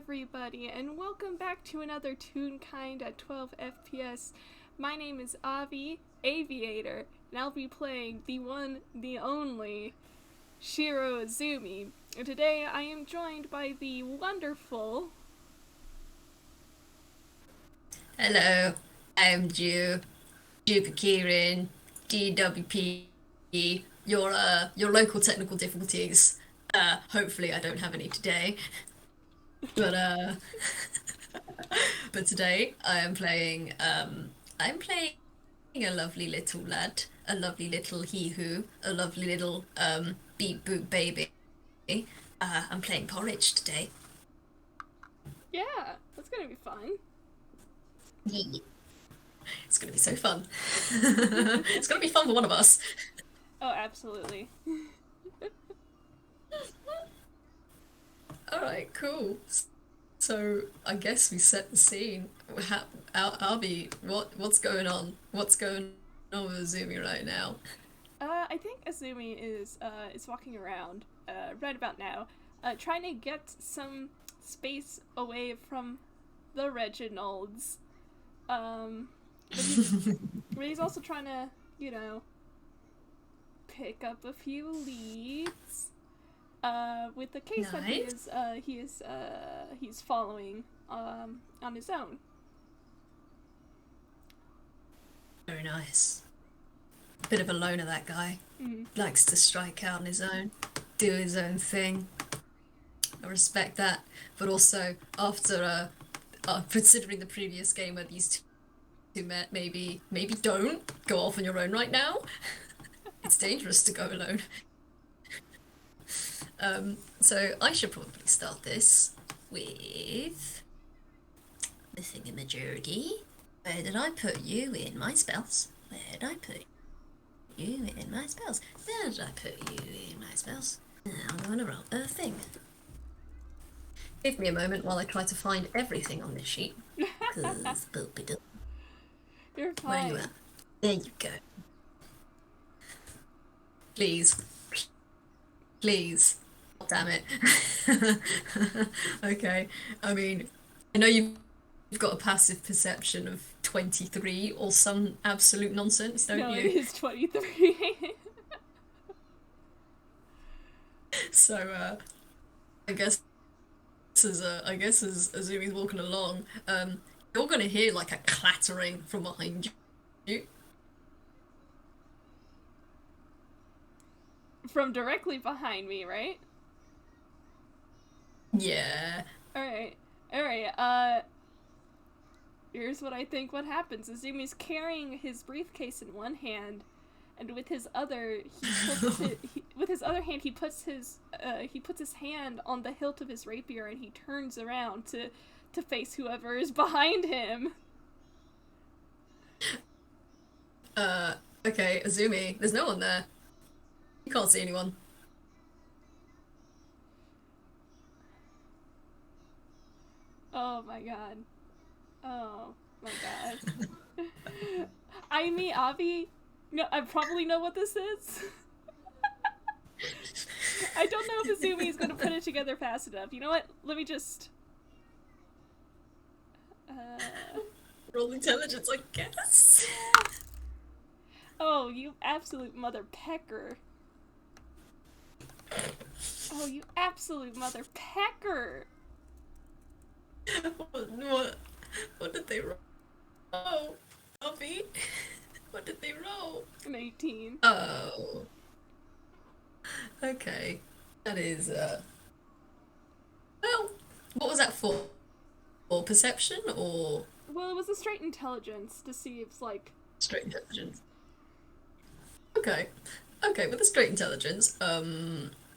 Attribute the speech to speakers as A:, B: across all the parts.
A: everybody, and welcome back to another Toonkind at 12 FPS. My name is Avi, Aviator, and I'll be playing the one, the only, Shiro Azumi. And today I am joined by the wonderful...
B: Hello, I'm Duke Kieran, DWP. Your local technical difficulties. Hopefully I don't have any today. But but today I'm playing a lovely little lad, a lovely little he-who, a lovely little beep boop baby. I'm playing Porridge today.
A: Yeah, that's gonna be fun.
B: Yee. It's gonna be so fun. It's gonna be fun for one of us.
A: Oh, absolutely.
B: All right, cool. So I guess we set the scene. Arby, what's going on? What's going on with Azumi right now?
A: I think Azumi is walking around, right about now, trying to get some space away from the Reginalds. But he's also trying to, pick up a few leads. With the case that
B: Nice.
A: he's following, on his own.
B: Very nice. Bit of a loner, that guy.
A: Mm.
B: Likes to strike out on his own, do his own thing. I respect that. But also, after considering the previous game where these two met, maybe don't go off on your own right now. It's dangerous to go alone. So I should probably start this with the thingamajiggy. Where did I put you in my spells? Where did I put you in my spells? Where did I put you in my spells? Now I'm gonna roll a thing. Give me a moment while I try to find everything on this sheet. Cause
A: You're
B: where are you
A: fine.
B: at? There you go. Please. Please. Damn it. Okay. I mean, I know you've got a passive perception of 23 or some absolute nonsense, don't
A: No, it
B: you?
A: is 23.
B: So, I guess as Azumi's walking along, you're gonna hear like a clattering from behind you.
A: From directly behind me, right?
B: Yeah.
A: Alright. Alright, here's what I think what happens. Azumi's carrying his briefcase in one hand, and with his other, with his other hand, he puts his hand on the hilt of his rapier, and he turns around to face whoever is behind him.
B: Okay, Azumi, there's no one there. You can't see anyone.
A: Oh my god. Oh my god. I mean, Avi, no, I probably know what this is. I don't know if Azumi is going to put it together fast enough. You know what? Let me just...
B: Roll intelligence, I guess.
A: Oh, you absolute mother pecker. Oh, you absolute mother pecker.
B: What, what did they roll? Oh, Bobby. What did they roll?
A: An 18.
B: Oh, okay. That is, well, what was that for? Or perception or
A: Well, it was a straight intelligence to see if, like...
B: straight intelligence? Okay. Okay, with the straight intelligence,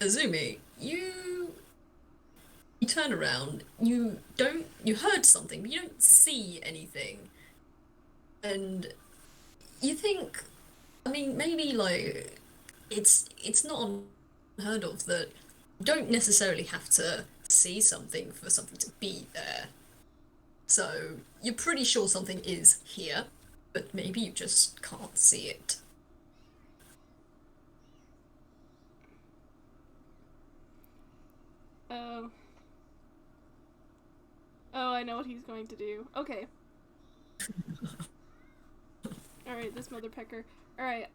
B: Azumi, you turn around, you heard something, but you don't see anything. And you think, I mean, maybe like it's not unheard of that you don't necessarily have to see something for something to be there. So you're pretty sure something is here, but maybe you just can't see it.
A: Oh. Oh, I know what he's going to do. Okay. Alright, this mother pecker. Alright,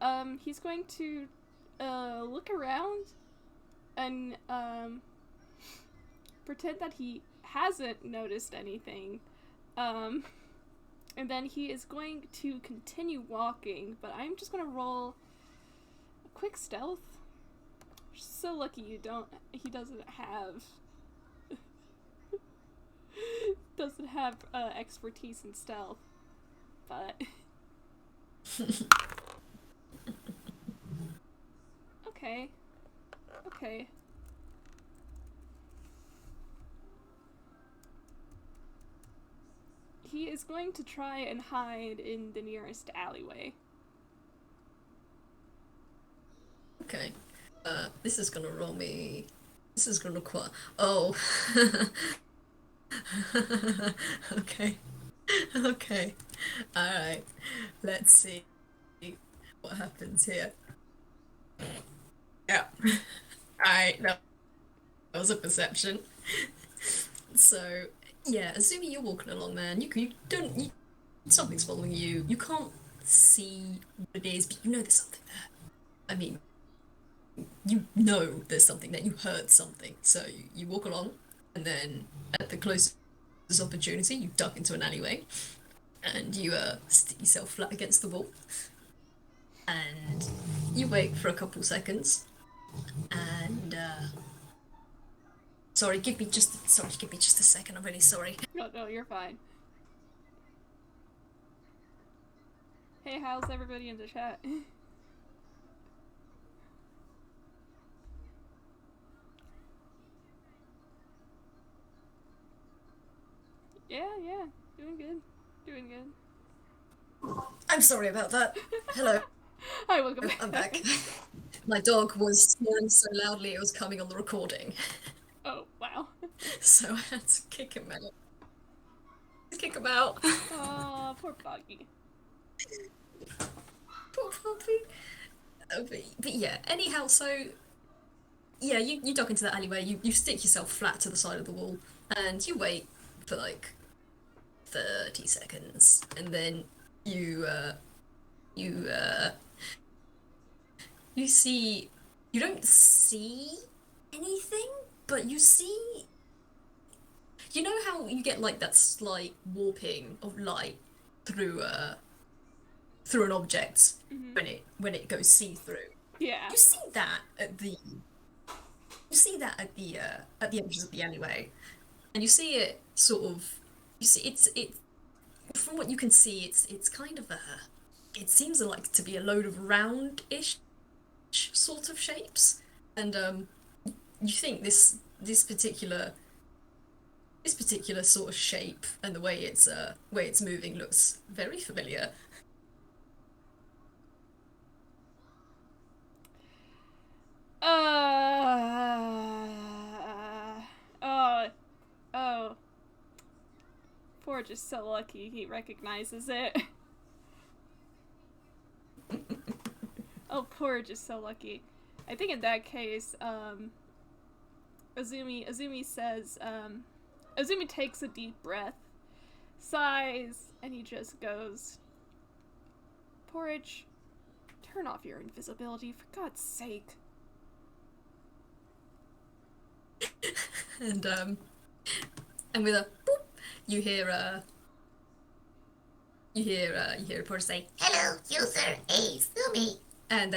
A: he's going to, look around and, pretend that he hasn't noticed anything. And then he is going to continue walking, but I'm just gonna roll a quick stealth. So lucky he doesn't have expertise in stealth, but okay. He is going to try and hide in the nearest alleyway.
B: Okay. This is gonna roll me. This is gonna quite. Oh. Okay. Okay. Alright. Let's see what happens here. Yeah. Alright, that was a perception. So, yeah, assuming you're walking along there, and something's following you. You can't see what it is, but you know there's something there. I mean, you know there's something there. You heard something, so you walk along, and then at the closest opportunity, you duck into an alleyway, and you stick yourself flat against the wall, and you wait for a couple seconds, and sorry, give me just a second. I'm really sorry.
A: No, you're fine. Hey, how's everybody in the chat? Yeah, doing good.
B: I'm sorry about that. Hello.
A: Hi, welcome back.
B: I'm back. My dog was snoring so loudly it was coming on the recording.
A: Oh, wow.
B: So I had to kick him out.
A: Aw, poor Buggy.
B: Poor puppy. But yeah, anyhow, so yeah, you duck into that alleyway, you stick yourself flat to the side of the wall, and you wait for like 30 seconds, and then you see, you don't see anything, but you know how you get like that slight warping of light through an object when it goes see through.
A: Yeah.
B: You see that at the edges of the alleyway, and you see it sort of. You see it from what you can see. It's kind of it seems like to be a load of round-ish sort of shapes, and you think this particular sort of shape and the way it's moving looks very familiar.
A: Oh. Porridge is so lucky he recognizes it. Oh, Porridge is so lucky. I think in that case, Azumi says, Azumi takes a deep breath, sighs, and he just goes, Porridge, turn off your invisibility, for God's sake.
B: And with a boop, you hear Porridge say, "Hello, user Azumi," and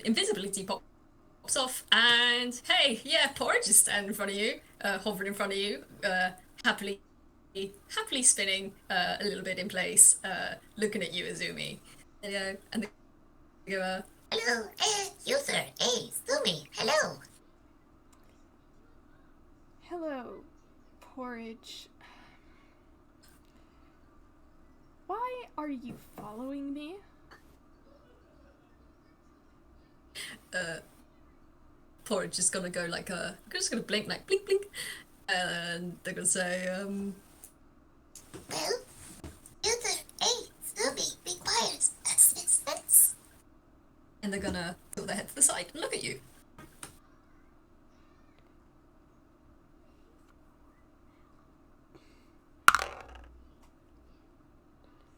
B: invisibility pops off, and hey, yeah, Porridge is standing in front of you, hovering in front of you, happily spinning a little bit in place, looking at you, Azumi, and they go, "Hello, user Azumi, hello."
A: Hello, Porridge. Why are you following me?
B: Porridge is gonna go like just gonna blink like blink blink, and they're gonna say, "Well, user Azumi requires assistance," and they're gonna tilt their head to the side and look at you.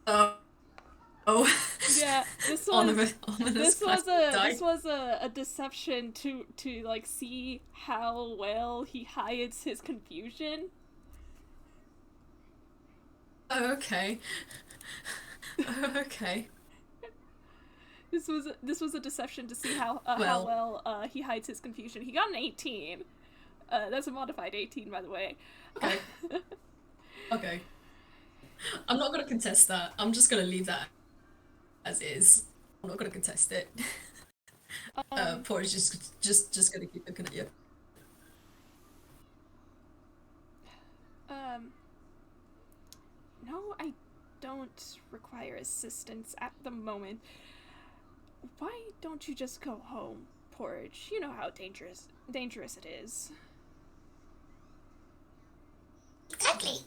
B: Oh, oh.
A: Yeah,
B: Ominous classic die.
A: this was a deception to like see how well he hides his confusion.
B: Oh, okay. Oh, okay.
A: This was a deception to see how
B: Well,
A: well he hides his confusion. He got an 18. That's a modified 18, by the way.
B: okay. Okay. I'm not gonna contest that. I'm just gonna leave that as is. I'm not gonna contest it.
A: Um,
B: Porridge just gonna keep looking at you.
A: um, no, I don't require assistance at the moment. Why don't you just go home, Porridge? You know how dangerous it is.
C: Exactly.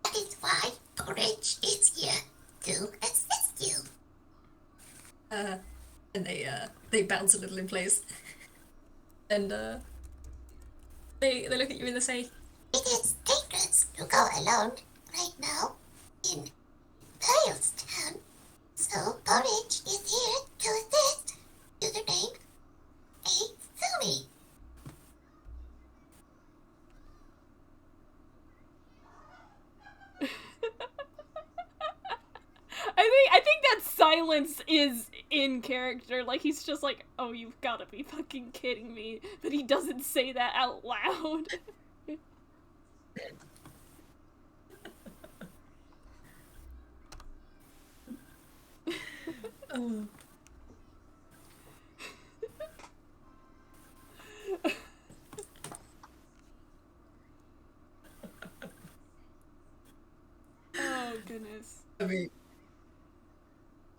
C: That is why Porridge is here to assist you.
B: Uh, and they bounce a little in place, and they look at you and they say,
C: It is dangerous to go alone right now in Town. So Porridge is here to assist. Username Azumi.
A: I think that silence is in character. Like he's just like, "Oh, you've got to be fucking kidding me!" But he doesn't say that out loud.
B: "Oh,
A: Oh goodness.
B: I mean,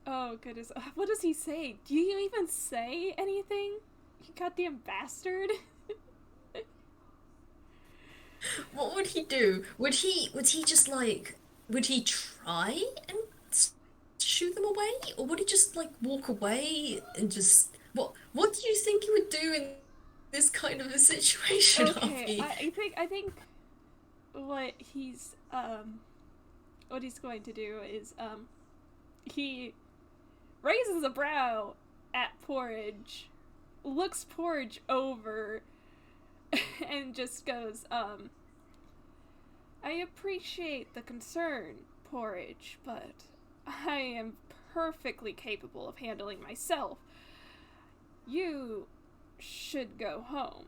A: Oh goodness. What does he say? Do you even say anything? You goddamn bastard.
B: what would he do? Would he just like would he try and shoo them away, or would he just like walk away and just what do you think he would do in this kind of a situation,
A: Okay,
B: Harvey?
A: I think what he's going to do is he raises a brow at Porridge, looks Porridge over, and just goes, I appreciate the concern, Porridge, but I am perfectly capable of handling myself. You should go home.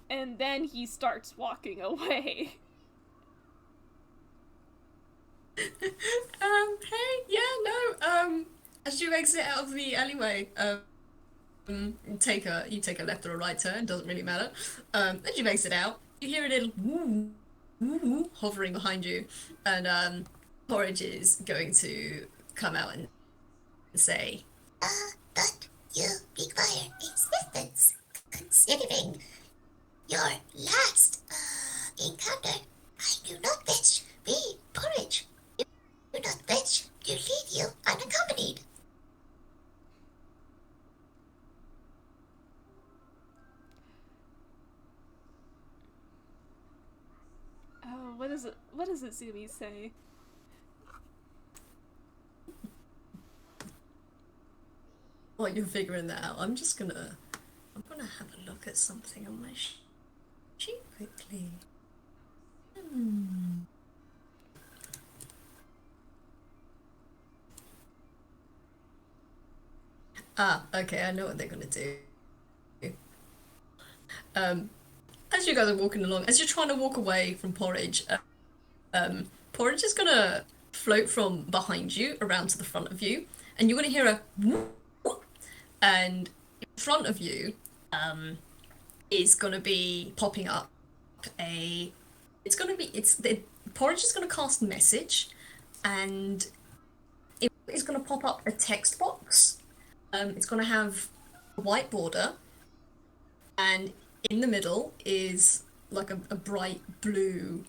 A: And then he starts walking away.
B: Hey, yeah, no, as you exit out of the alleyway, you take a left or a right turn, doesn't really matter. As you exit out, you hear a little woo, woo, woo hovering behind you, and Porridge is going to come out and say,
C: But you require assistance, considering your last encounter. I do not wish we, Porridge, do not wish to leave you unaccompanied.
A: Oh, what does Azumi say?
B: while you're figuring that out, I'm gonna have a look at something on my sheet quickly. Hmm. Ah, okay, I know what they're gonna do. Um, as you guys are walking along, as you're trying to walk away from Porridge, Porridge is gonna float from behind you around to the front of you, and you're gonna hear a whoop, and in front of you, is gonna be popping up a. It's the Porridge is gonna cast message, and it is gonna pop up a text box. It's gonna have a white border, and in the middle is like a bright blue,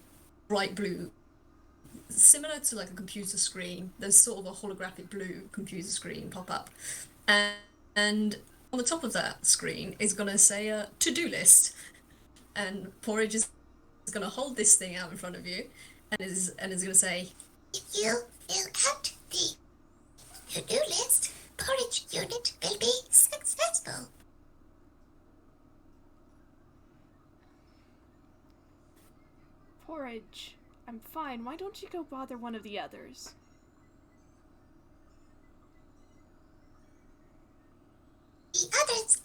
B: similar to like a computer screen. There's sort of a holographic blue computer screen pop up, and on the top of that screen is gonna say a to-do list, and Porridge is gonna hold this thing out in front of you, and is gonna say,
C: If you fill out the to-do list, Porridge unit will be successful.
A: Porridge, I'm fine. Why don't you go bother one of the others?
C: The others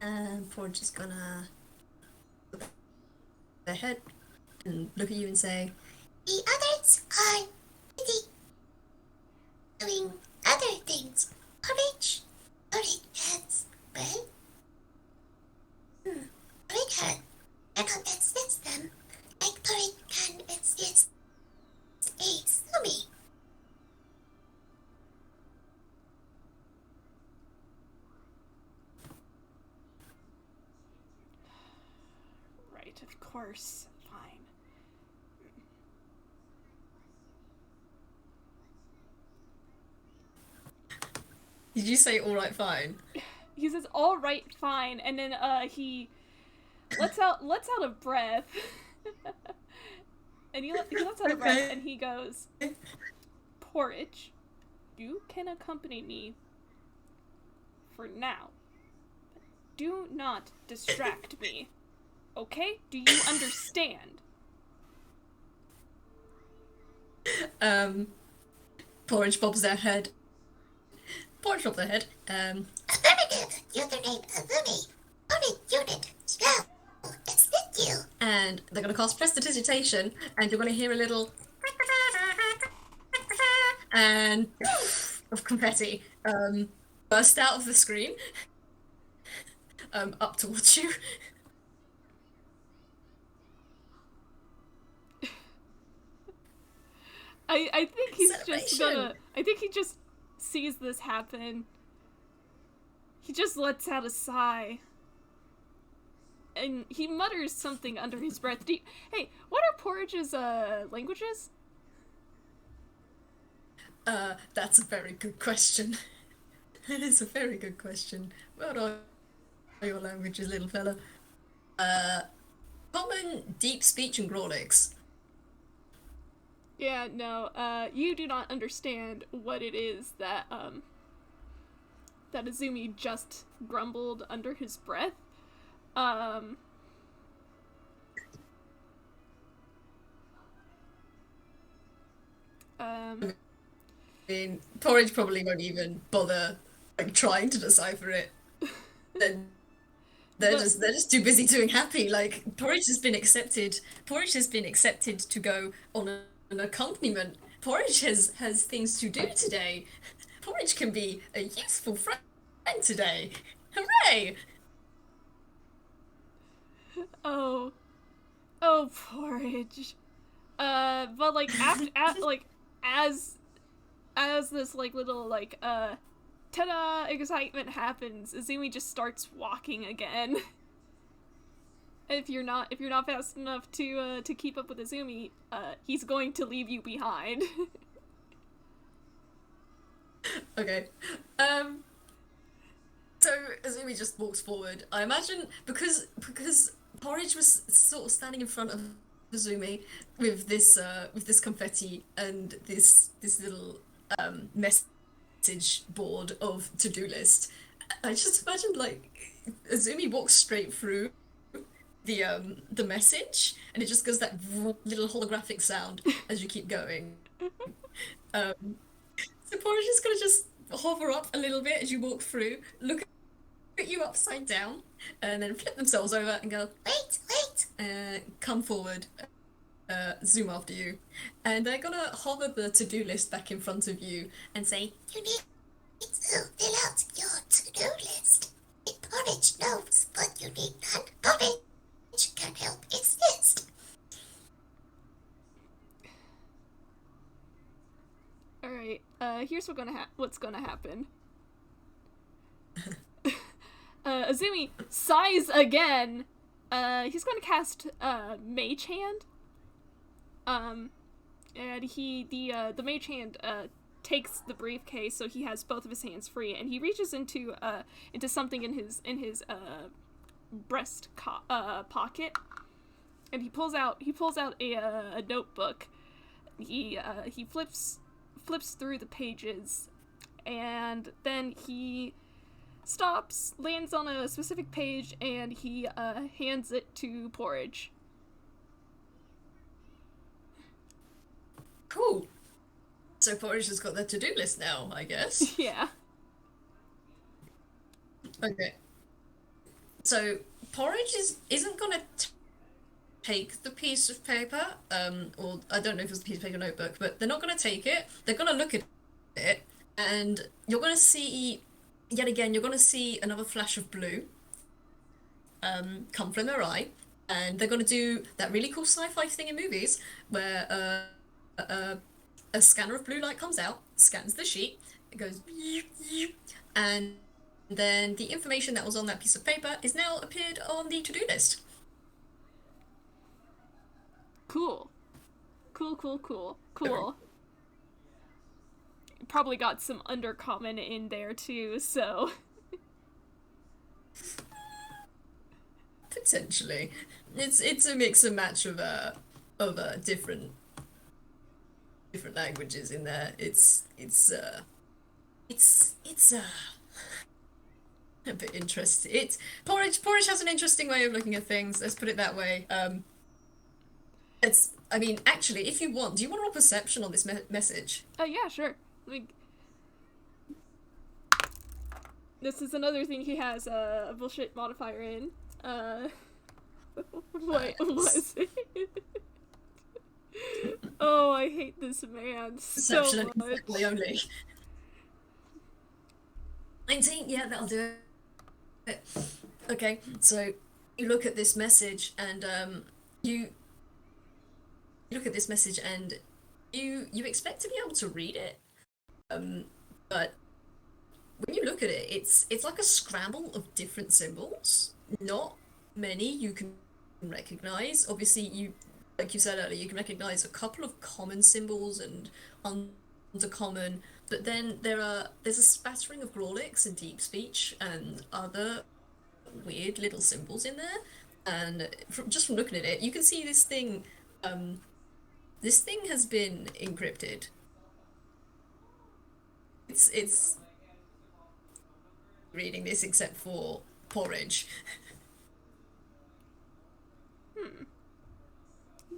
C: are...
B: Porridge is gonna look at their head and look at you and say,
C: The others are busy doing other things. Porridge has, well, Porridge cannot assist them like Porridge can assist a Sumi.
A: Right, of course. Fine.
B: did you say alright, fine?
A: He says, "All right, fine," and then he lets out a breath, and he lets out a breath,
B: Okay.
A: and he goes, "Porridge, you can accompany me for now. But do not distract me. Okay? Do you understand?"
B: Porridge bobs their head. Porridge bobs their head.
C: Affirmative. Username Azumi. Porridge unit. Now, assist you.
B: And they're gonna cast Prestidigitation, and you're gonna hear a little and of confetti burst out of the screen up towards you.
A: I think he's just
B: Celebration.
A: gonna. I think he just sees this happen. He just lets out a sigh. And he mutters something under his breath. Hey, what are Porridge's languages?
B: That's a very good question. It is a very good question. What are your languages, little fella? Common, deep speech, and Grawlix.
A: Yeah, no, you do not understand what it is that Azumi just grumbled under his breath.
B: I mean, Porridge probably won't even bother like trying to decipher it. They're, they're
A: But-
B: just too busy doing happy. Like Porridge has been accepted. Porridge has been accepted to go on an accompaniment. Porridge has things to do today. Porridge can be a useful friend today. Hooray!
A: Oh, Porridge. But like as this like little like ta-da excitement happens, Azumi just starts walking again. If you're not fast enough to keep up with Azumi, he's going to leave you behind.
B: Okay. So Azumi just walks forward. I imagine because Porridge was sort of standing in front of Azumi with this confetti and this little message board of to-do list. I just imagined like Azumi walks straight through the message and it just goes that little holographic sound as you keep going. So Porridge is gonna just hover up a little bit as you walk through, look at you upside down, and then flip themselves over and go,
C: Wait.
B: come forward, zoom after you. And they're gonna hover the to-do list back in front of you and say,
C: You need to fill out your to-do list. If Porridge knows what you need done, Porridge can help assist.
A: Alright, here's what's gonna happen. Azumi sighs again. He's gonna cast Mage Hand. And the Mage Hand takes the briefcase, so he has both of his hands free, and he reaches into something in his breast pocket, and he pulls out a notebook. He flips flips through the pages, and then he stops, lands on a specific page, and he hands it to Porridge.
B: Cool. So Porridge has got their to-do list now, I guess.
A: Yeah.
B: Okay. So Porridge isn't gonna take the piece of paper, or I don't know if it's a piece of paper notebook, but they're not gonna take it. They're gonna look at it, and you're gonna see, yet again, you're gonna see another flash of blue come from their eye, and they're gonna do that really cool sci-fi thing in movies where a scanner of blue light comes out, scans the sheet, it goes, and then the information that was on that piece of paper is now appeared on the to-do list.
A: Cool. Cool. Probably got some undercommon in there too, so.
B: Potentially. It's a mix and match of different languages in there. It's a bit interesting. It's Porridge has an interesting way of looking at things, let's put it that way. I mean, actually, if you want, do you want to roll perception on this message?
A: Yeah, sure. This is another thing he has a bullshit modifier in. What was it? Oh, I hate this man
B: Perception
A: so much.
B: only. 19, yeah, that'll do it. Okay, so you look at this message and you look at this message and you expect to be able to read it, but when you look at it, it's like a scramble of different symbols. Not many you can recognize. Obviously, you, like you said earlier, you can recognize a couple of common symbols and undercommon, but then there's a spattering of Grawlix and deep speech and other weird little symbols in there. And just from looking at it, you can see this thing. This thing has been encrypted. It's reading this except for Porridge.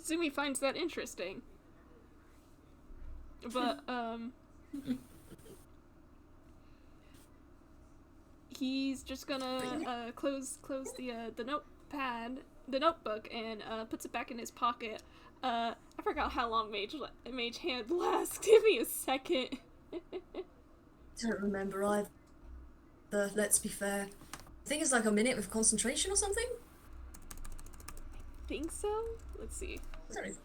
A: Zumi finds that interesting. But, he's just gonna, close the notepad, the notebook, and, puts it back in his pocket. I forgot how long Mage Hand lasts. Give me a second.
B: Don't remember either. Let's be fair. I think it's like a minute with concentration or something.
A: I think so? Let's see.
B: Sorry.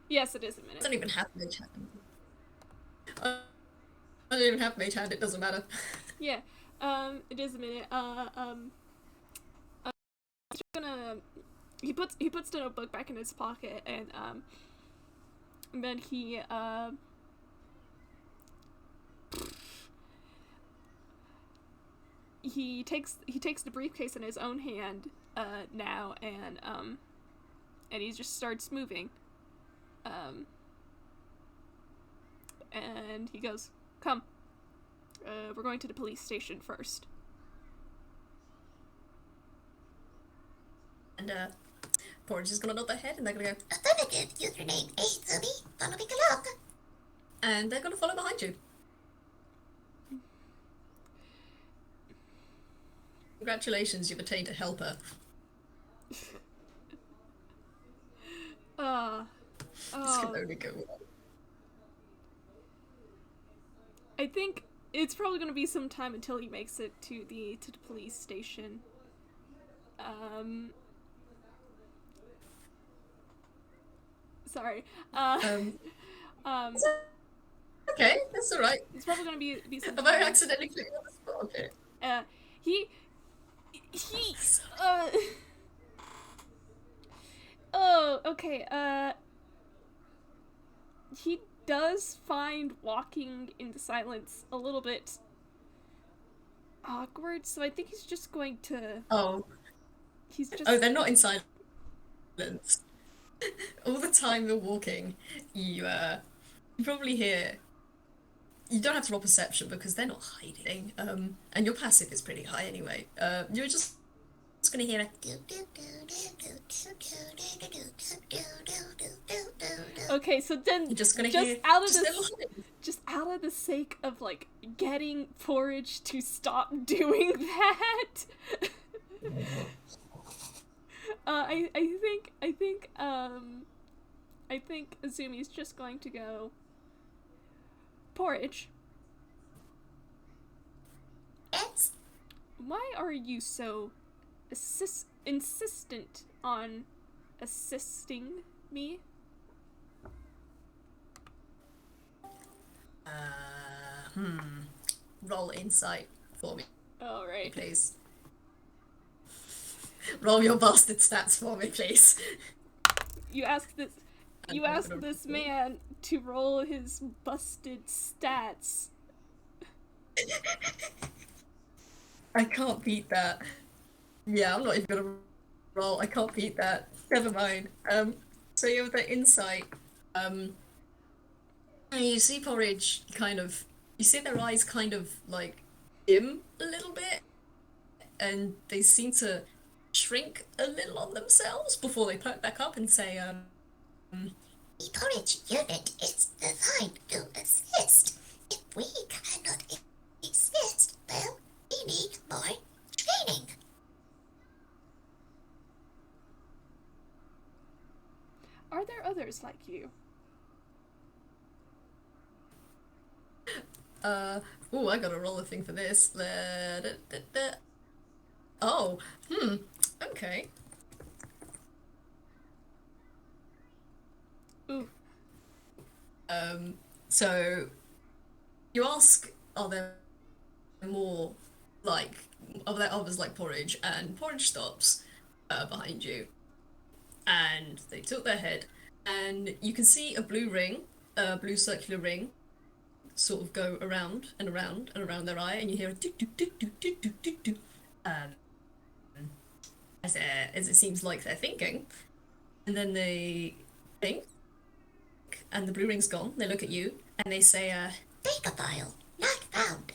A: Yes, it is a minute.
B: I don't even have Mage Hand. I don't even have Mage Hand, it doesn't matter.
A: Yeah, it is a minute. He's just gonna... He puts the notebook back in his pocket, and then he takes the briefcase in his own hand now, and he just starts moving, and he goes, "Come, we're going to the police station first."
B: And Porridge is gonna nod their head and they're gonna go,
C: Affirmative, username Azumi, following along.
B: and they're gonna follow behind you. Congratulations, you've attained a helper. This can only go well.
A: I think it's probably gonna be some time until he makes it to the police station. Sorry.
B: Okay, that's alright.
A: It's probably gonna be some
B: Have I
A: time.
B: accidentally clicked on the spot? Okay.
A: He oh, okay, he does find walking in the silence a little bit awkward, so I think he's just going to...
B: Oh, they're not in silence. All the time you're walking, you probably hear you don't have to roll perception because they're not hiding. And your passive is pretty high anyway. You're just gonna hear a
A: Okay, so then
B: you're just gonna
A: just
B: hear
A: out of
B: just
A: this,
B: little hiding.
A: just out of the sake of like getting Porridge to stop doing that. I think Azumi's just going to go. Porridge,
C: Yes?
A: why are you so insistent on assisting me?
B: Roll insight for me,
A: All right.
B: please. Roll your bastard stats for me, please.
A: You ask this. You ask this man to roll his busted stats.
B: I can't beat that. Yeah, I'm not even gonna roll. I can't beat that. Never mind. So you have the insight. And you see Porridge kind of. You see their eyes kind of like dim a little bit, and they seem to shrink a little on themselves before they perk back up and say,
C: The Porridge unit is designed to assist. If we cannot assist, well, we need more training.
A: Are there others like you?
B: Oh, I gotta roll a thing for this. Oh, okay.
A: Ooh.
B: So you ask, are there more like, are there others like Porridge? And Porridge stops behind you, and they tilt their head, and you can see a blue ring, a blue circular ring, sort of go around and around and around their eye, and you hear a do do do do do do do do, as it seems like they're thinking, and then they think, and the blue ring's gone. They look at you and they say,
C: Data file not found.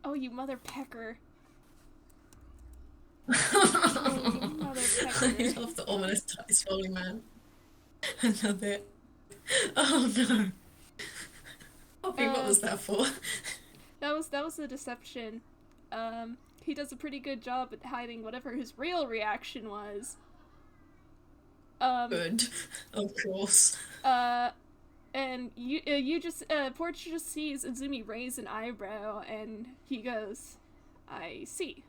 A: Oh, you mother pecker. Oh, you mother
B: I
A: pecker.
B: love the ominous dice rolling, man. I love it. Oh no. Poppy, what was that for?
A: That was the deception. He does a pretty good job at hiding whatever his real reaction was.
B: Good, of course.
A: And you just Porch just sees Azumi raise an eyebrow, and he goes, "I see."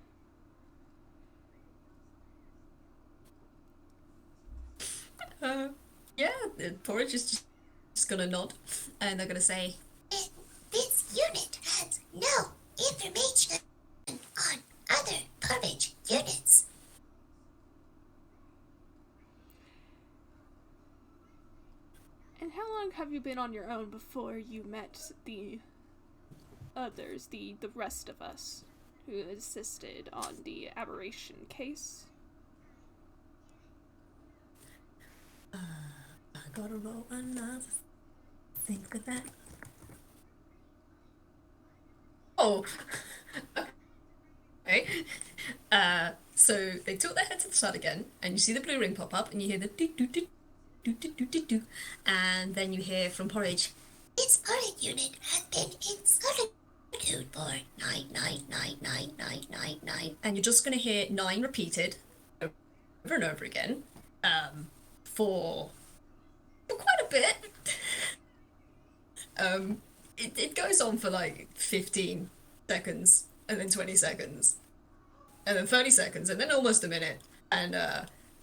B: Yeah, Porridge is just gonna nod, and they're gonna say,
C: This unit has no information on other Porridge units.
A: And how long have you been on your own before you met the others, the rest of us, who assisted on the aberration case?
B: I gotta roll another thing for that. Oh, okay. So they tilt their head to the side again, and you see the blue ring pop up, and you hear the do do do do do do do do, and then you hear from Porridge,
C: This Porridge unit has been in solitude for 9999999.
B: and you're just gonna hear 9 repeated over and over again, for quite a bit. It goes on for like 15 seconds, and then 20 seconds, and then 30 seconds, and then almost a minute. And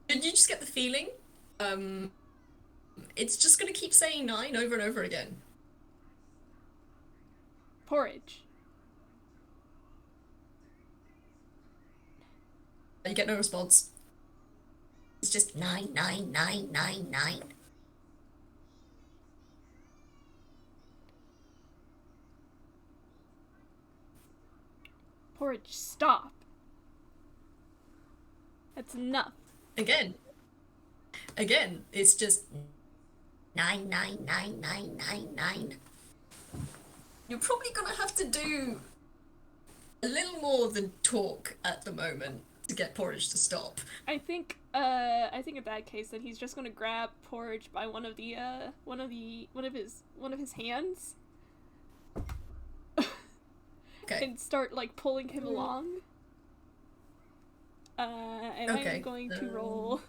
B: you just get the feeling it's just gonna keep saying 9 over and over again.
A: Porridge.
B: You get no response.
C: It's just 99999.
A: Porridge, stop. That's enough.
B: Again, it's just 9999999. You're probably gonna have to do a little more than talk at the moment to get Porridge to stop.
A: I think in that case then he's just gonna grab Porridge by one of his hands.
B: Okay.
A: And start like pulling him along. And
B: Okay.
A: I'm going to roll.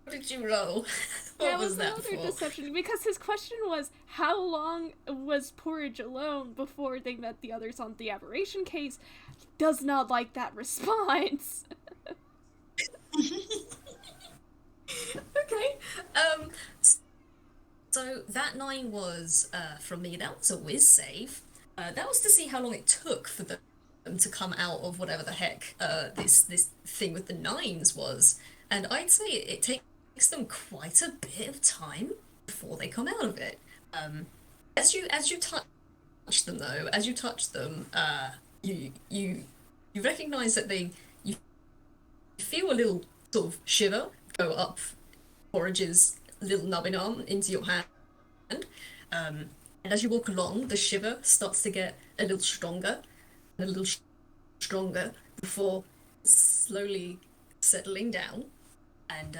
B: What did you roll?
A: That
B: was that
A: another
B: for?
A: deception, because his question was how long was Porridge alone before they met the others on the aberration case. He does not like that response.
B: Okay. So that 9 was from me. That was a whiz save. That was to see how long it took for them to come out of whatever the heck this thing with the 9s was, and I'd say it takes them quite a bit of time before they come out of it. As you touch them though, you recognise that you feel a little sort of shiver go up Porridge's little nubbin arm into your hand. And as you walk along, the shiver starts to get a little stronger and a little stronger before slowly settling down. And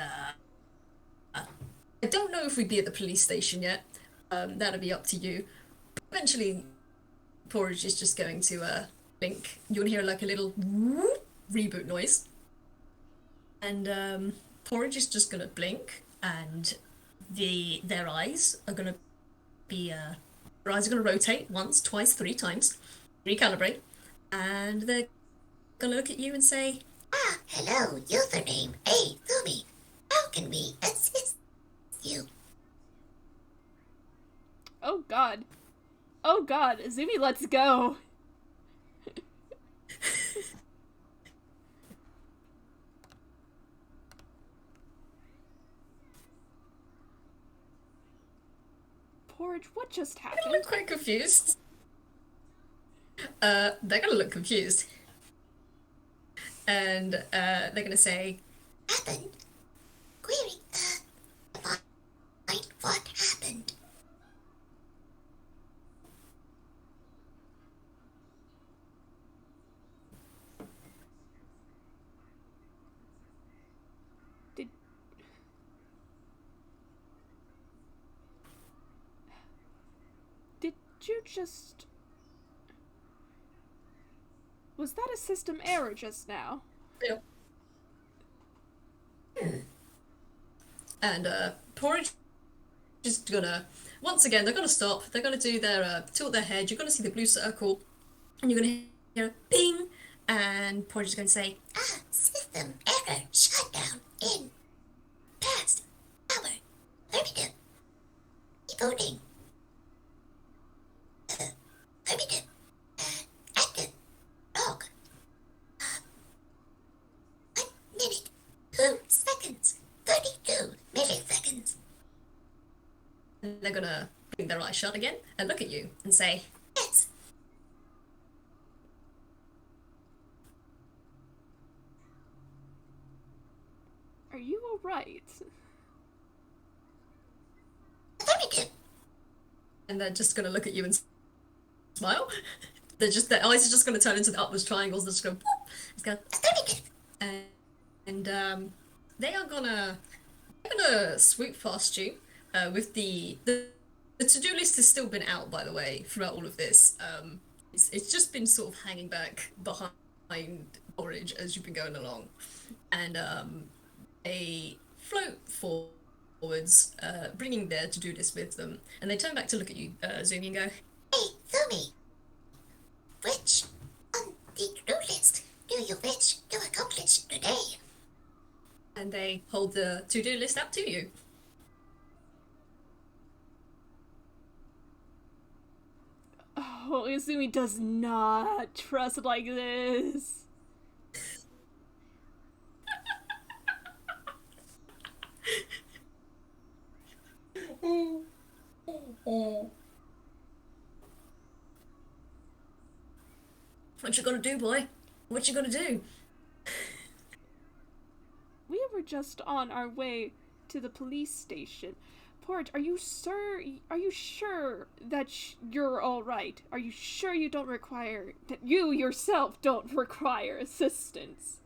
B: I don't know if we'd be at the police station yet. That'll be up to you. Eventually, Porridge is just going to blink. You'll hear like a little whoop reboot noise. And Porridge is just gonna blink, and their eyes are gonna be their eyes are gonna rotate once, twice, 3 times, recalibrate, and they're gonna look at you and say,
C: Ah, hello, username Azumi. How can we assist you?
A: Oh god. Oh god, Azumi, let's go. Porridge, what just
B: they're
A: happened?
B: gonna look quite confused. They're gonna look confused. And they're gonna say,
C: Happened? Query, find what happened?
A: Did you just... Was that a system error just now?
B: yeah. And Porridge is gonna, once again, they're gonna stop. They're gonna do their tilt their head. You're gonna see the blue circle, and you're gonna hear a ping, and Porridge is gonna say,
C: Ah, system error shutdown in past hour. Permitted. Rebooting. Permitted. Active. Log. 1 minute. 2 seconds. 32 milliseconds.
B: and they're gonna bring their eyes shut again and look at you and say,
C: Yes.
A: Are you alright?
C: Permitted.
B: and they're just gonna look at you and smile. Their eyes are just gonna turn into the upwards triangles. They're just gonna, it's gonna,
C: Permitted.
B: and they're gonna swoop past you with the to-do list has still been out, by the way, throughout all of this. It's just been sort of hanging back behind Porridge as you've been going along, and they float forwards, bringing their to-do list with them, and they turn back to look at you, Zumi, and go,
C: Hey, Zumi. Which on the to-do list do you wish to accomplish today?
B: and they hold the to-do list out to you.
A: Oh, Izumi does not trust like this.
B: Oh. What you gonna do, boy? What you gonna do?
A: We were just on our way to the police station. Porridge, are you sure that you're all right? Are you sure you don't require that you yourself don't require assistance?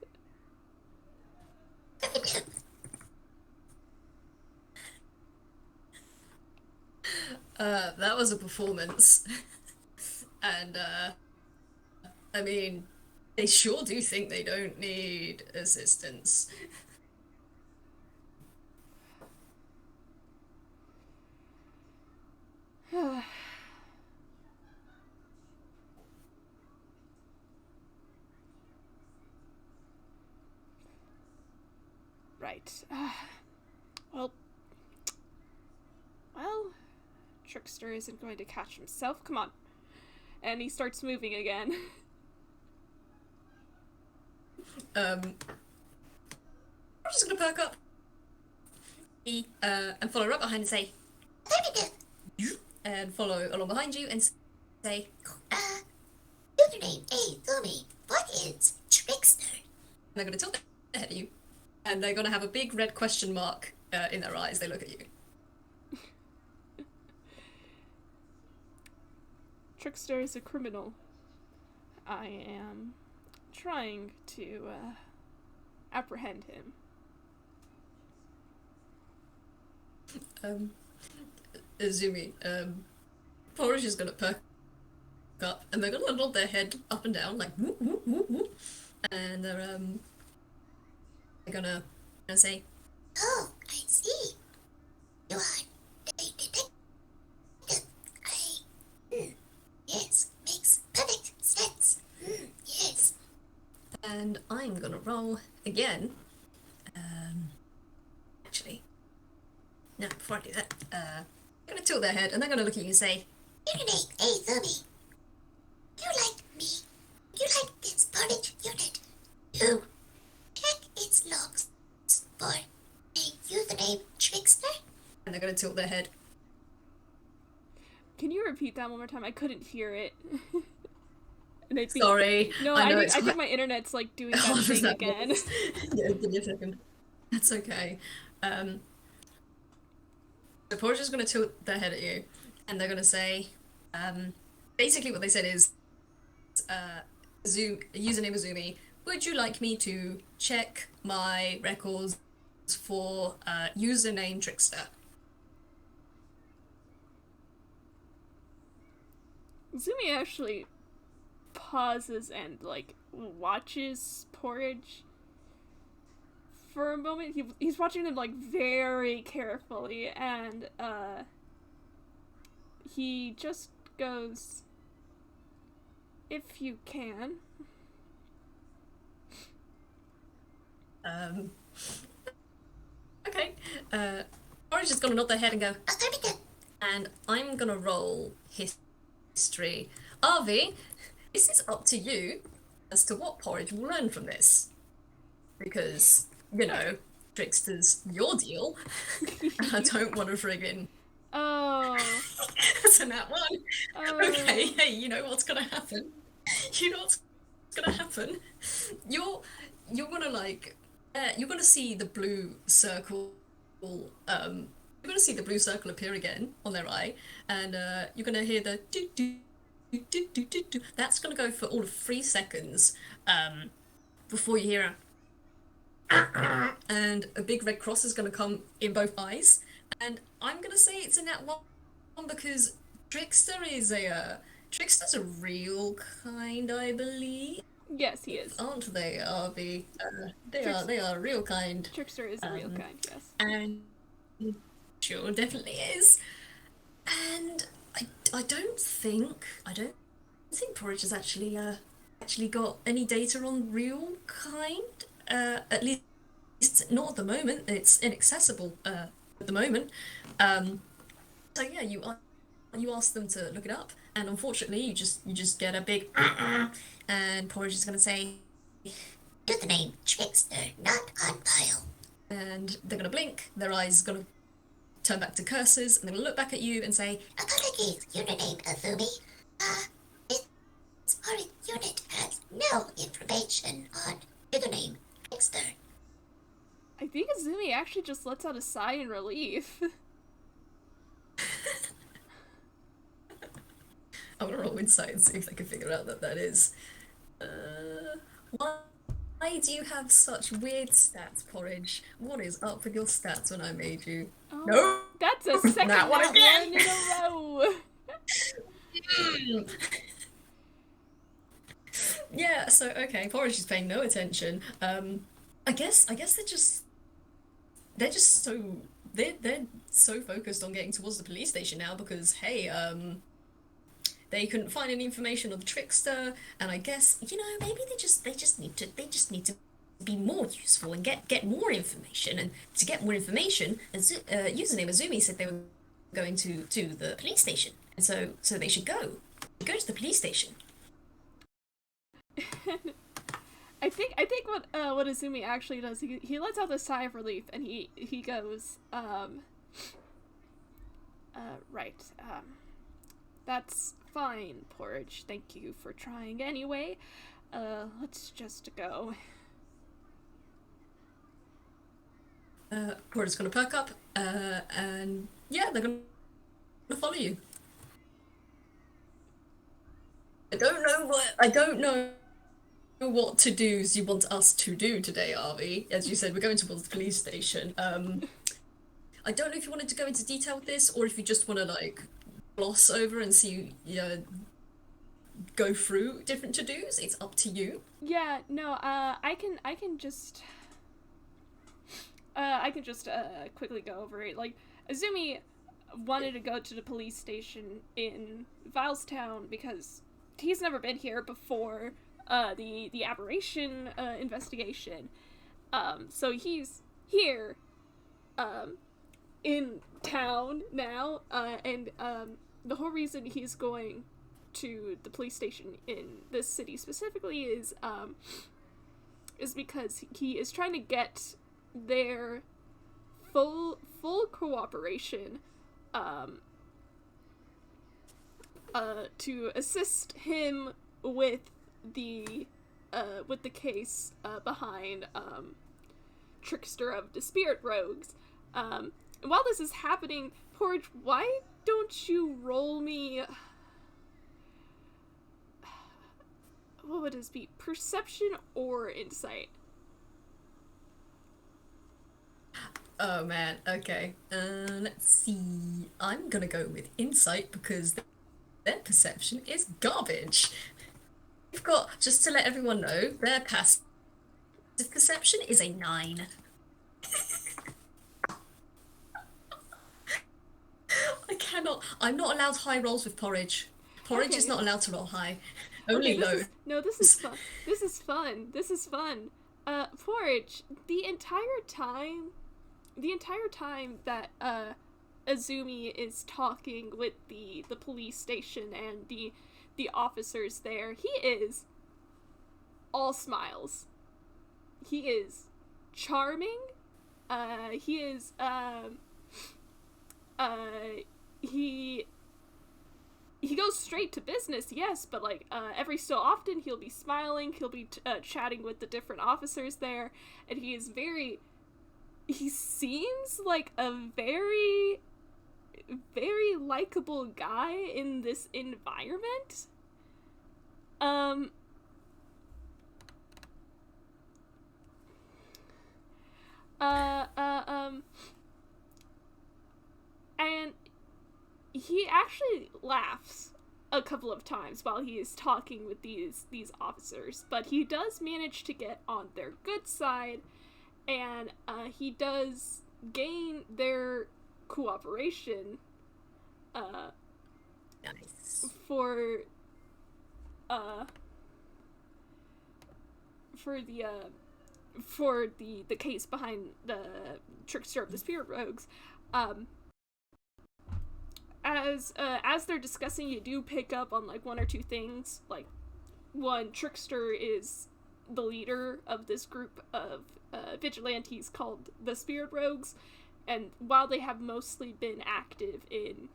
B: That was a performance. And, I mean, they sure do think they don't need assistance.
A: Right. Well, Trickster isn't going to catch himself. Come on. And he starts moving again.
B: I'm just gonna perk up. And follow right behind and say, and follow along behind you and say,
C: Username Azumi. What is Trickster?
B: and they're gonna tilt their head at you, and they're gonna have a big red question mark in their eyes. They look at you.
A: Trickster is a criminal. I am trying to apprehend him.
B: Azumi, Porridge is gonna perk up, and they're gonna nod their head up and down like whoop whoop whoop whoop, and they're gonna say,
C: Oh, I see. You are a detective. Yes, makes perfect sense. Yes.
B: and I'm gonna roll again. Actually, no, before I do that, I'm gonna tilt their head, and they're gonna look at you and say,
C: Username Azumi. You like me. You like this Porridge unit. You check its logs for a username Trickster.
B: and they're gonna tilt their head.
A: Can you repeat that one more time? I couldn't hear it. And I think,
B: Sorry.
A: No,
B: I know
A: I
B: it's
A: think
B: quite-
A: my internet's like doing that
B: Oh, is
A: thing
B: that
A: again.
B: Yeah, give me a second. That's okay. So Porridge is going to tilt their head at you, and they're going to say, basically what they said is, username Azumi, would you like me to check my records for username Trickster?
A: Zumi actually pauses and like watches Porridge for a moment. He's watching them like very carefully, and he just goes, "If you can."
B: Okay. Porridge is going to nod their head and go,
C: Affirmative.
B: and I'm going to roll history. Avi, this is up to you as to what Porridge will learn from this. Because, you know, Trickster's your deal. I don't want to friggin'...
A: Oh.
B: That's a nat one.
A: Oh.
B: Okay, hey, you know what's gonna happen? You know what's gonna happen? You're gonna like... you're gonna see the blue circle... you're gonna see the blue circle appear again on their eye, and you're gonna hear the do do do do do do do. That's gonna go for all of 3 seconds before you hear a and a big red cross is gonna come in both eyes, and I'm gonna say it's a nat one because Trickster's a real kind, I believe.
A: Yes, he is.
B: Aren't they, Arby? They are real kind.
A: Trickster is a real kind, yes.
B: And sure, definitely is. And I don't think Porridge has actually got any data on real kind. At least not at the moment. It's inaccessible at the moment. So yeah, you ask them to look it up, and unfortunately, you just get a big and Porridge is gonna say,
C: Username Trickster not on file.
B: and they're gonna blink. Their eyes gonna turn back to curses, and they're gonna look back at you and say,
C: Apologies, username Azumi. This Porridge unit has no information on username Trickster.
A: I think Azumi actually just lets out a sigh in relief.
B: I'm gonna roll insight and see if they can figure out that is. Why do you have such weird stats, Porridge? What is up with your stats when I made you?
A: Oh,
B: No!
A: that's a second
B: That one again!
A: in a row!
B: Yeah, so okay, Porridge is paying no attention. I guess they're just so they're so focused on getting towards the police station now because hey, they couldn't find any information on the trickster, and I guess maybe they just need to be more useful and get more information. And to get more information, username Azumi said they were going to the police station, and so they should go to the police station.
A: I think what Azumi actually does, he lets out a sigh of relief and he goes, right, that's fine, Porridge. Thank you for trying anyway. Let's just go.
B: Porridge's gonna perk up, and yeah, they're gonna follow you. I don't know what to-dos you want us to do today, Arby. As you said, we're going towards the police station. I don't know if you wanted to go into detail with this, or if you just want to like gloss over and see, go through different to-dos. It's up to you.
A: Yeah, no, I can just quickly go over it. Like, Azumi wanted to go to the police station in Vilestown because he's never been here before the aberration investigation. So he's here in town now, and the whole reason he's going to the police station in this city specifically is because he is trying to get their full cooperation to assist him with the case behind Trickster of the Spirit Rogues. And while this is happening, Porridge, why don't you roll me, what would this be, perception or insight?
B: Oh man, okay. Let's see. I'm gonna go with insight because their perception is garbage. We've got, just to let everyone know, their passive perception is a 9. I'm not allowed high rolls with Porridge. Porridge is not allowed to roll high. Only low.
A: This is fun. This is fun. Porridge, the entire time that Azumi is talking with the police station and the officers there, he is all smiles. He is charming. He is he goes straight to business, yes, but like every so often he'll be smiling, he'll be chatting with the different officers there, and he seems like a very, very likable guy in this environment. And he actually laughs a couple of times while he is talking with these officers, but he does manage to get on their good side, and he does gain their cooperation
B: Nice.
A: for the case behind the Trickster of the Spirit Rogues. As they're discussing, you do pick up on like one or two things. Like, one, Trickster is the leader of this group of vigilantes called the Spirit Rogues, and while they have mostly been active in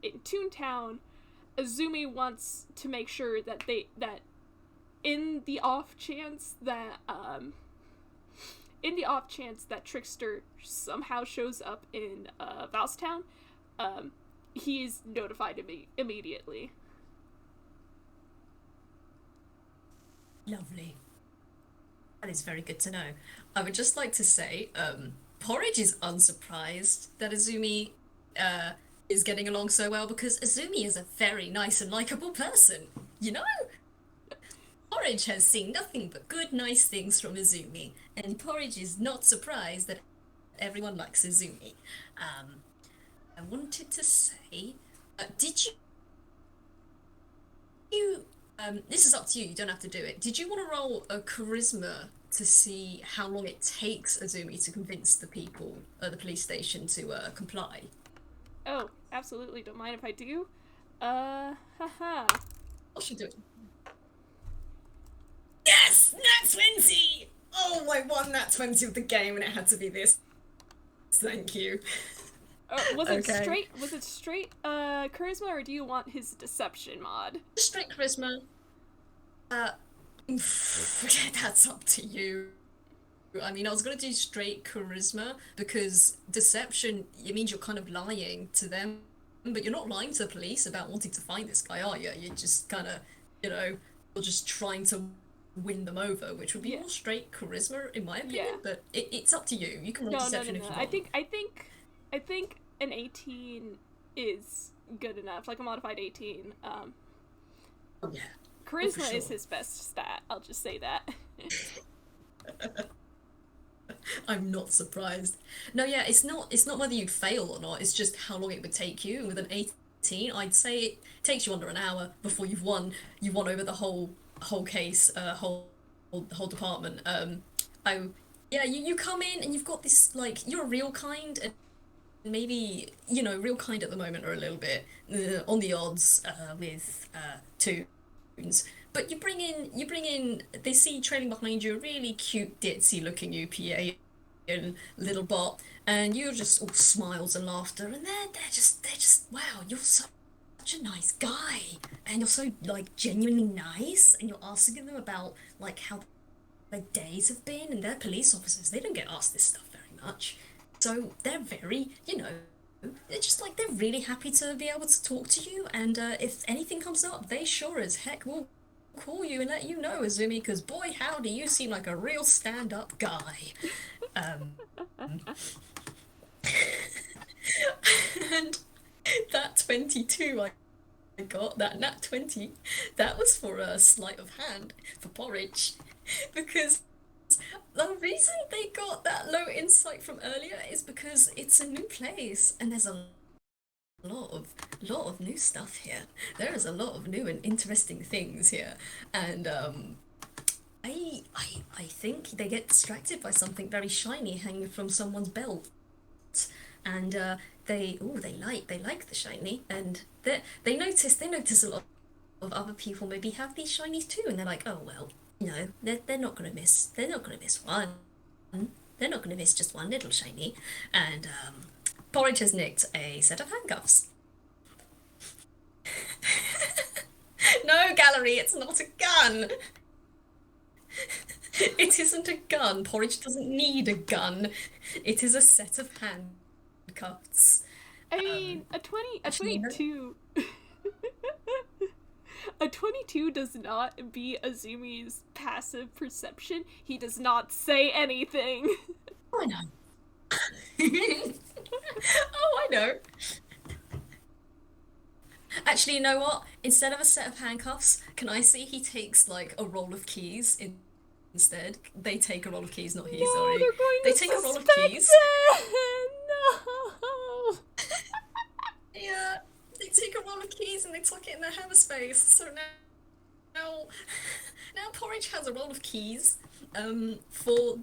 A: Toontown, Azumi wants to make sure that in the off chance that Trickster somehow shows up in Valstown, he is notified immediately.
B: Lovely. That is very good to know. I would just like to say, Porridge is unsurprised that Azumi is getting along so well because Azumi is a very nice and likable person, you know? Porridge has seen nothing but good, nice things from Azumi, and Porridge is not surprised that everyone likes Azumi. I wanted to say, did you this is up to you, you don't have to do it. Did you want to roll a charisma to see how long it takes Azumi to convince the people at the police station to comply?
A: Oh, absolutely, don't mind if I do. Haha.
B: I should do it. Yes! Nat 20! Oh, I won that 20 of the game and it had to be this. Thank you.
A: Was it straight charisma, or do you want his deception mod?
B: Straight charisma. That's up to you. I mean, I was gonna do straight charisma because deception, it means you're kind of lying to them, but you're not lying to the police about wanting to find this guy, are you? You're just kind of, you're just trying to win them over, which would be more straight charisma in my opinion. But it's up to you. You can roll deception if you want.
A: I think an 18 is good enough, like a modified 18.
B: Oh yeah.
A: Charisma is his best stat. I'll just say that.
B: I'm not surprised. No, yeah, it's not whether you'd fail or not. It's just how long it would take you. And with an 18, I'd say it takes you under an hour before you've won. You won over the whole case, whole department. You come in and you've got this, like, you're a real kind, and maybe real kind at the moment are a little bit on the odds with Toons. But you bring in, they see trailing behind you a really cute, ditzy looking UPA little bot, and you're just all smiles and laughter, and they're just wow, you're such a nice guy, and you're so, like, genuinely nice, and you're asking them about, like, how their days have been, and they're police officers, they don't get asked this stuff very much, so they're very, they're just like, they're really happy to be able to talk to you, and if anything comes up, they sure as heck will call you and let you know, Azumi, because boy howdy, you seem like a real stand-up guy. And that 22 I got, that nat 20, that was for a sleight of hand for Porridge, because the reason they got that low insight from earlier is because it's a new place and there's a lot of new stuff here. There is a lot of new and interesting things here, and I think they get distracted by something very shiny hanging from someone's belt, and they like the shiny, and they notice a lot of other people maybe have these shinies too, and they're like, oh well, they're not gonna miss one. They're not gonna miss just one little shiny, and Porridge has nicked a set of handcuffs. No, Gallery, it's not a gun. It isn't a gun. Porridge doesn't need a gun. It is a set of handcuffs.
A: I mean, a 22 a 22 does not beat Azumi's passive perception. He does not say anything.
B: Oh, I know. Oh, I know. Actually, you know what? Instead of a set of handcuffs, can I see he takes, like, a roll of keys instead? They take a roll of keys, not he,
A: No,
B: sorry.
A: they're going
B: They
A: to
B: take a roll of
A: suspect
B: keys.
A: it! No!
B: Yeah, they take a roll of keys and they tuck it in their hammer space. So now Porridge has a roll of keys for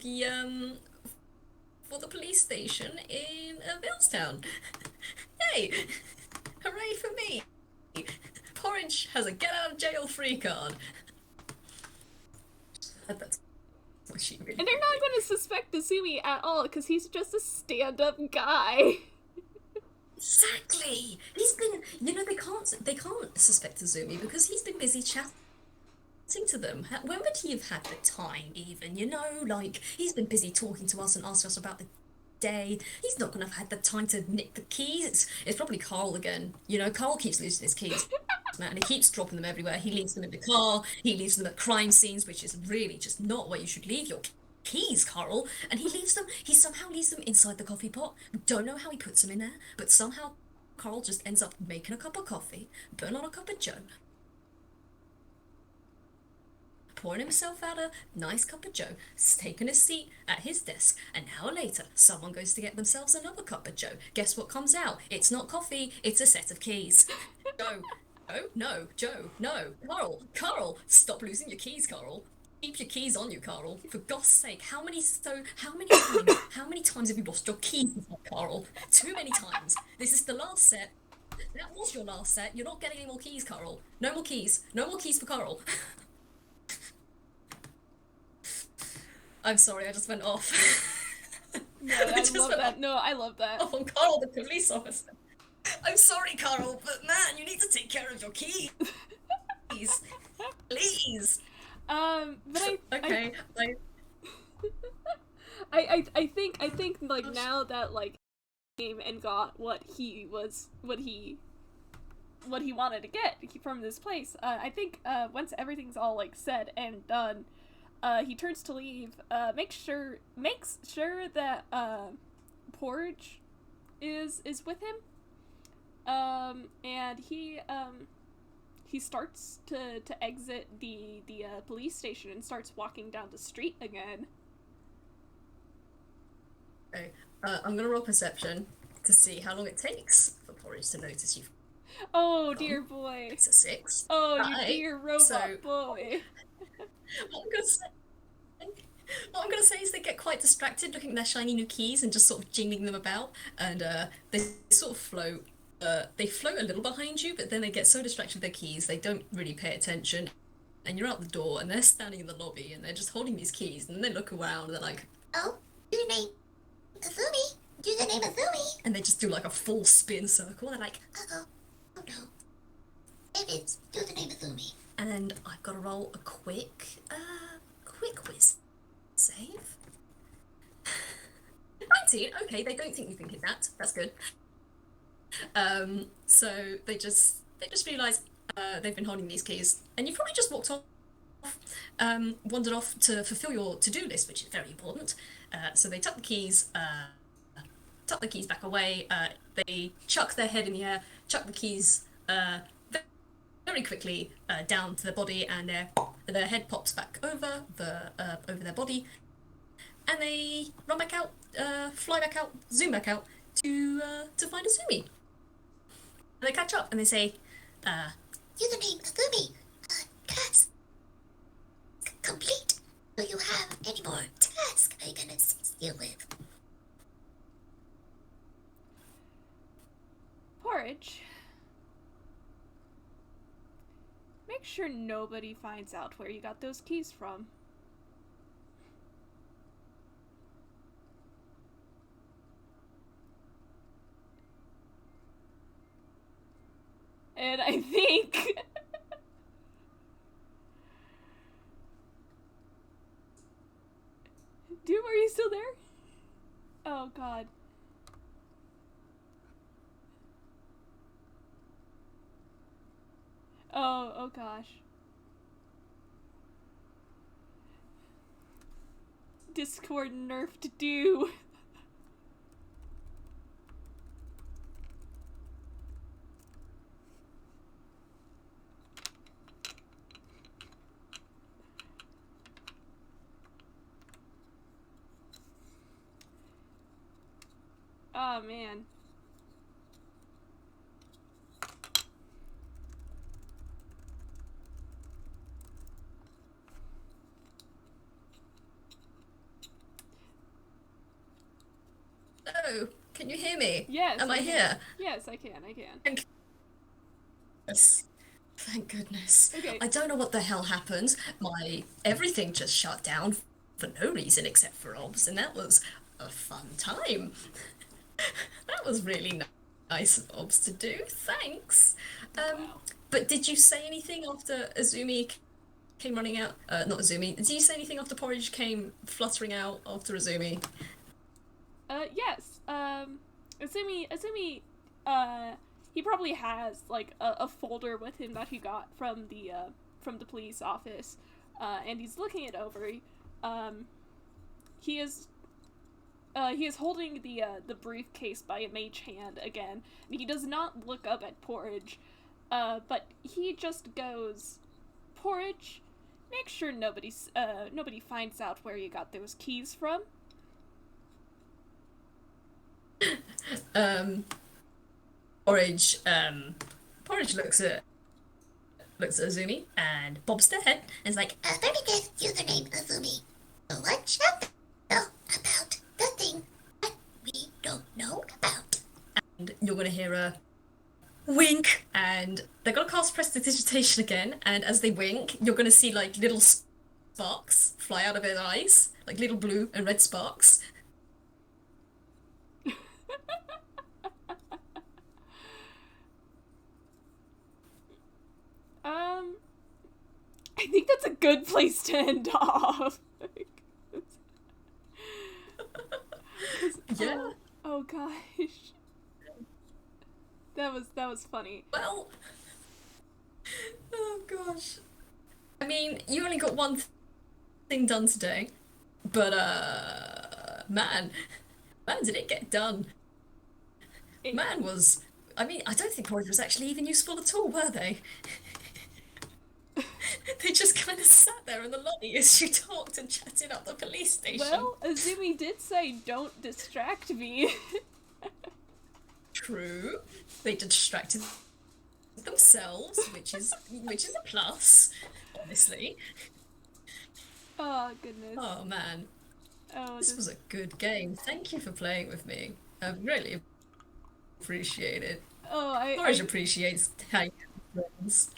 B: the police station in Billstown. Yay! Hooray for me! Porridge has a get out of jail free card. Add that Well, she really
A: And they're not going to suspect Azumi at all because he's just a stand-up guy.
B: Exactly. He's been, they can't suspect Azumi because he's been busy chatting to them. When would he have had the time, even? Like he's been busy talking to us and asking us about the day. He's not gonna have had the time to nick the keys. It's probably Carl again. Carl keeps losing his keys. Man, and he keeps dropping them everywhere. He leaves them in the car. He leaves them at crime scenes, which is really just not where you should leave your keys, Carl. And he somehow leaves them inside the coffee pot. We don't know how he puts them in there, but somehow Carl just ends up making a cup of coffee, putting on a cup of joe, pouring himself out a nice cup of joe, taking a seat at his desk. An hour later, someone goes to get themselves another cup of joe. Guess what comes out? It's not coffee, it's a set of keys. Joe. Oh, no, Joe, no. Carl, stop losing your keys, Carl. Keep your keys on you, Carl. For God's sake, how many times have you lost your keys, Carl? Too many times. This is the last set. That was your last set. You're not getting any more keys, Carl. No more keys. No more keys for Carl. I'm sorry, I just went off.
A: No, I love that. No, I love that.
B: Oh, Carl, the police officer. I'm sorry, Carl, but man, you need to take care of your keys. Please.
A: But
B: okay.
A: I think like now that like came and got what he wanted to get from this place. I think once everything's all like said and done, he turns to leave. Makes sure that Porridge is with him. And he starts to exit the police station and starts walking down the street again.
B: Okay, I'm gonna roll perception to see how long it takes for Porridge to notice you've
A: Oh,
B: gone.
A: dear boy.
B: It's a 6.
A: Oh, you
B: Right,
A: dear robot
B: so
A: boy.
B: what I'm gonna say is they get quite distracted looking at their shiny new keys and just sort of jingling them about, and they sort of float. They float a little behind you, but then they get so distracted with their keys they don't really pay attention. And you're out the door, and they're standing in the lobby, and they're just holding these keys, and they look around, and they're like,
C: Oh, your name Azumi. Do the name Azumi.
B: and they just do like a full spin circle. They're like,
C: Uh-oh. Oh no. Evans, do the name Azumi.
B: and I've got to roll a quick whiz save. 19. Okay, they don't think you can hit that. That's good. So they just realise they've been holding these keys, and you've probably just walked off, wandered off to fulfil your to-do list, which is very important. So they tuck the keys back away. They chuck their head in the air, chuck the keys very quickly down to their body, and their head pops back over their body, and they run back out, fly back out, zoom back out to find Azumi. And they catch up and they say,
C: Username Azumi. Task complete. Do you have any more tasks I can assist you with?
A: Porridge. Make sure nobody finds out where you got those keys from. And I think Doom, are you still there? Oh god. Oh gosh. Discord nerfed do. Oh man.
B: "Oh, can you hear me?
A: Yes.
B: Am I here?"
A: Yes, I can.
B: Yes. Thank goodness.
A: Okay.
B: I don't know what the hell happened. My everything just shut down for no reason except for obs, and that was a fun time. That was really nice of obs to do. Thanks.
A: Wow.
B: But did you say anything after Azumi came running out? Not Azumi. Did you say anything after Porridge came fluttering out after Azumi?
A: Yes. Azumi, he probably has like a folder with him that he got from the police office, and he's looking it over. He is holding the briefcase by a mage hand again, and he does not look up at Porridge, but he just goes, "Porridge, make sure nobody finds out where you got those keys from."
B: Porridge, Porridge looks at Azumi and bobs their head and is like,
C: Very good username, Azumi. So what shall we know about the thing that we don't know about?
B: and you're gonna hear a wink, and they're gonna cast prestidigitation again, and as they wink, you're gonna see like little sparks fly out of their eyes, like little blue and red sparks.
A: I think that's a good place to end off.
B: Yeah.
A: Oh gosh. That was funny.
B: Well, oh gosh. I mean, you only got one thing done today, but man, did it get done? Man was. I mean, I don't think Porridge was actually even useful at all, were they? They just kind of sat there in the lobby as you talked and chatted up the police station.
A: Well, Azumi did say, "Don't distract me."
B: True. They distracted themselves, which is a plus, honestly.
A: Oh goodness.
B: Oh man,
A: Oh,
B: this was a good game. Thank you for playing with me. I really appreciate it.
A: Oh,
B: Porridge appreciates hanging out with friends.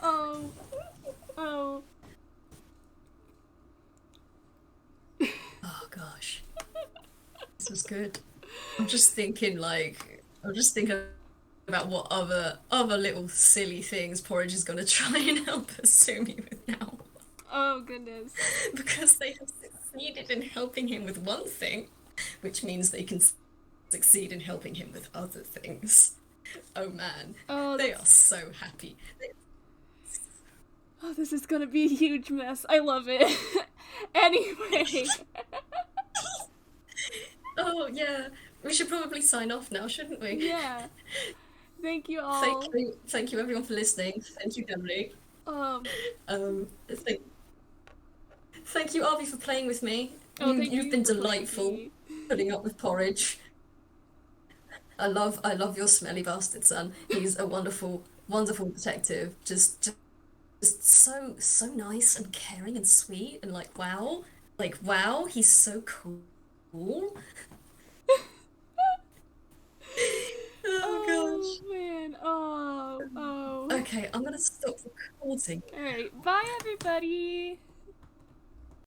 A: Oh. Oh.
B: Oh gosh, this was good. I'm just thinking about what other little silly things Porridge is gonna try and help Asumi with now.
A: Oh goodness.
B: Because they have succeeded in helping him with one thing, which means they can succeed in helping him with other things. Oh man,
A: Oh,
B: they are so happy.
A: Oh, this is gonna be a huge mess. I love it. Anyway.
B: Oh yeah, we should probably sign off now, shouldn't we?
A: Yeah. Thank you all.
B: Thank you everyone for listening. Thank you, Emily.
A: Um.
B: Thank you, Arby, for playing with me.
A: Oh, thank
B: You've
A: you
B: been
A: for playing
B: delightful
A: me.
B: putting up with Porridge. I love your smelly bastard son. He's a wonderful detective. Just so nice and caring and sweet and like wow, he's so cool. Oh gosh.
A: Oh man. Oh.
B: Okay, I'm gonna stop recording.
A: Alright. Bye, everybody.